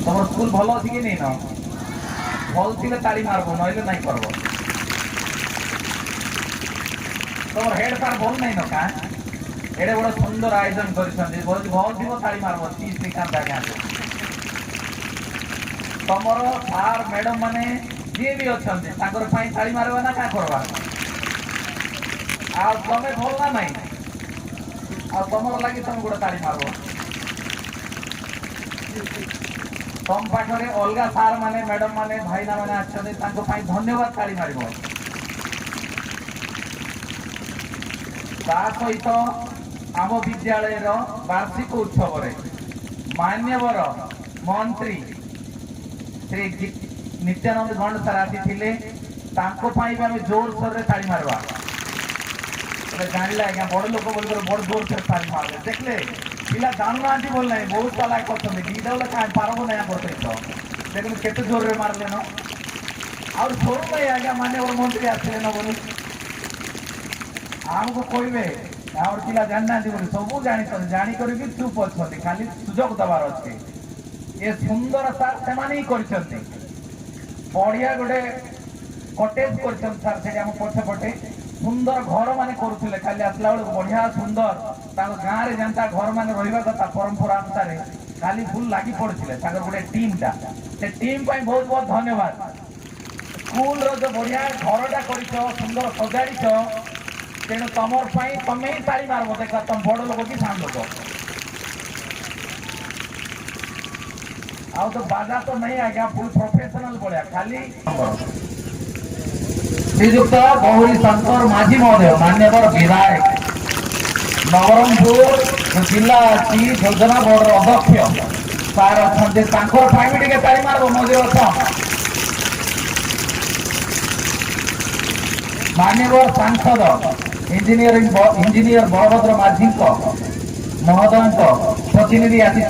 तुम स्कूल भल अच्छी कि नहीं न भल थी ताली मारब ना नहीं करब तुम हेड सार भल नहीं न क्या एडे बड़ सुंदर आयोजन कर भल थी ताली मारब सी श्रीकांत आज्ञा तुम सार मैडम मैंने जी भी अच्छा ताली मारवा ना क्या करवा आमे भल ना नहीं तुम लगे तुम गोटे ताली मारब तुम पाखे अलग सार माने मैडम माने भाईना माने आछन धन्यवाद ताली मार सहित आम विद्यालय वार्षिक उत्सव मान्यवर मंत्री श्री नित्यानंद गंड सर आसी आम जोर सोर ताली मारवा जानले आज्ञा बड़ लोक बोल बड़ जोर से ताली मारे देखले पिला जानू ना बोल ना बहुत चालाक करते दीटा बोले क्या पारब ना करते देखते केते जोर रे मारले न और छोड़ नहीं आज्ञा मान्यवर मंत्री आसले न बोली आमको कहे आम पिला जाना बोली सब जानिक चुप अच्छा खाली सुजोग दबार अच्छे ये सुंदर सार से बढ़िया गोटे कटेज कर पछपटे सुंदर घर मान करुले खाली आसला बेलू बढ़िया सुंदर गाँव में जनता घर मान रहा कथा परंपरा अनुसार खाली फुल लगी पड़े गोटे टीम टा से टीम बहुत बहुत धन्यवाद स्कूल जो बढ़िया घरटा कर सुंदर सजाड़ तेणु तुम तमें ही ताली मारब देख तुम बड़ लोक कि साम लोक आउ तो बाजा तो नहीं आज्ञा फुल प्रोफेशनल भाया खाली श्रीजुक्त गौरी शंकर माझी महोदय मान्यवर विधायक नवरंगपुर जिला की योजना बोर्ड अध्यक्ष सार अच्छा भी ताली मारब मजे अथ मान्यवर सांसद इंजीनियर बलभद्र माझी महोदय प्रतिनिधि आसी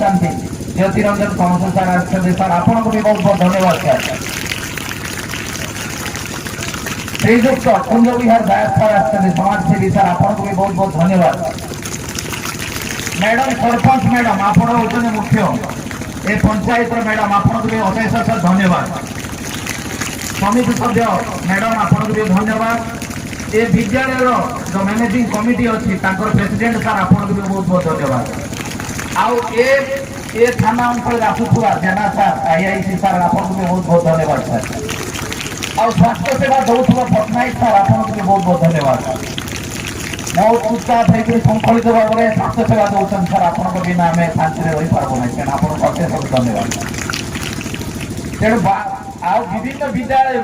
ज्योतिरंजन समस्त सार सर आपन को भी बहुत बहुत धन्यवाद सर श्रीजुक्त कुंज विहार दास सर समाजसेवी सर आपन को भी बहुत बहुत धन्यवाद मैडम सरपंच मैडम आप होते मुख्य ए पंचायत मैडम आपन को भी अशेष अशेष धन्यवाद समिति सभ्य मैडम आपन को भी धन्यवाद ये विद्यालय जो मैनेजिंग कमिटी अच्छी प्रेसिडेंट सर आपन को भी बहुत बहुत धन्यवाद आउ ये थाना अंचल आसुवा जेना सर आईआईसी सर आपन को भी बहुत बहुत धन्यवाद सर और स्वास्थ्य सेवा दौर पट्टनायक सर आपन को भी बहुत बहुत धन्यवाद बहुत उत्साह होकर संकलित भाव में स्वास्थ्य सेवा दौरान सर आपन बिना आम शांति रही पार्ब ना तेना आप अशेष धन्यवाद तेणु विभिन्न विद्यालय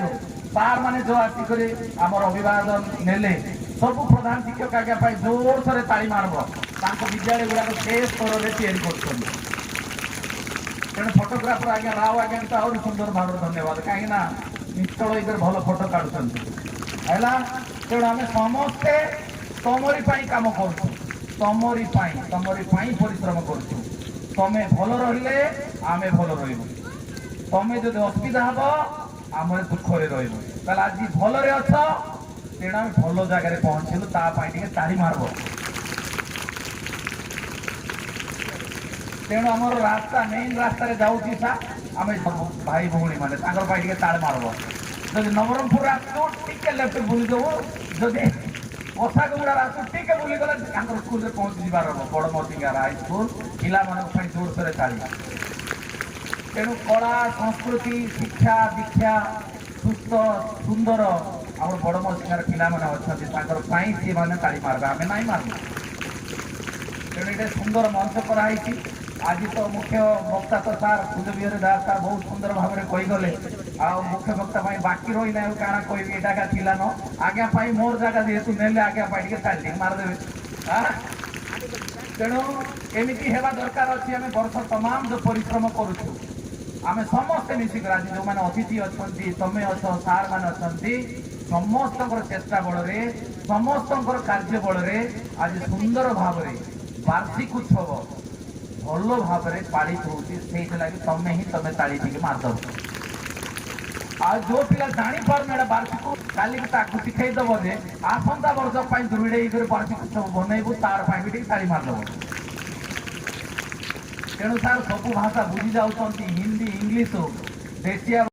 सार मैंने जो आसिक आम अभिवादन ने सब प्रधान शिक्षक आज्ञा जोर सोर ताली मारब विद्यालय गुड़ाक से स्तर में तेणु फोटोग्राफर आज्ञा राव आज्ञा तो आहरी सुंदर भाव धन्यवाद कहीं निश्चल होकर भल फोटो काढ़ुं तेणु आम समस्ते तमरी कम करमरी परिश्रम करें भल रे आम भल रमें जो असुविधा हम आम दुख आज भल अछ तेणु आम भल जगार पहुँचलु ताकि ताली मारब तेणु आम रास्ता मेन रास्तार जाऊँगी सा आम भाई भौणी मैंने ताल मारब जब नवरंगपुर रास्ता टे लेफ्ट बुली देव जब कसागुड़ा रास्ता टे बुलीगले स्कूल में पहुँची जाबार हम बड़ मतिगार हाईस्कल पिला जोर सोर ताली तेणु कला संस्कृति शिक्षा दीक्षा सुस्थ सुंदर आम बड़ मतिगार पिला अच्छा सी मैंने ताली मारबे आम ना मारब तेणु ये सुंदर मंच कराई आज तो मुख्य वक्ता तो सार कुंज विहार दास सार बहुत सुंदर भाव में कहीगले आ मुख्य वक्ता बाकी रही ना क्या कह एटा थिला न आज्ञा मोर जगह जेहेतु ने आज्ञा ताली मारदेवे तेणु एमती हेबा दरकार अच्छी आम वर्ष तमाम जो परिश्रम करुचु आम समस्ते मिसिक आज जो मैंने अतिथि अच्छा तमें अच सार मैंने अच्छा समस्त चेष्टा बल समस्त कार्य बल आज सुंदर भाव वार्षिक उत्सव भल भाव में पालित होती तमें ही तमें ताली मारदब आ जो पिला जापार वार्षिक काली शिखेदब जे आसंता वर्ष दृढ़ वार्षिक उत्सव बनइबू तार भी ताली मारदब तेणु सार सब भाषा बुझी जाऊँ हिंदी इंग्लिश ଇଂଲିଶ ହଉ ଦେଶିଆ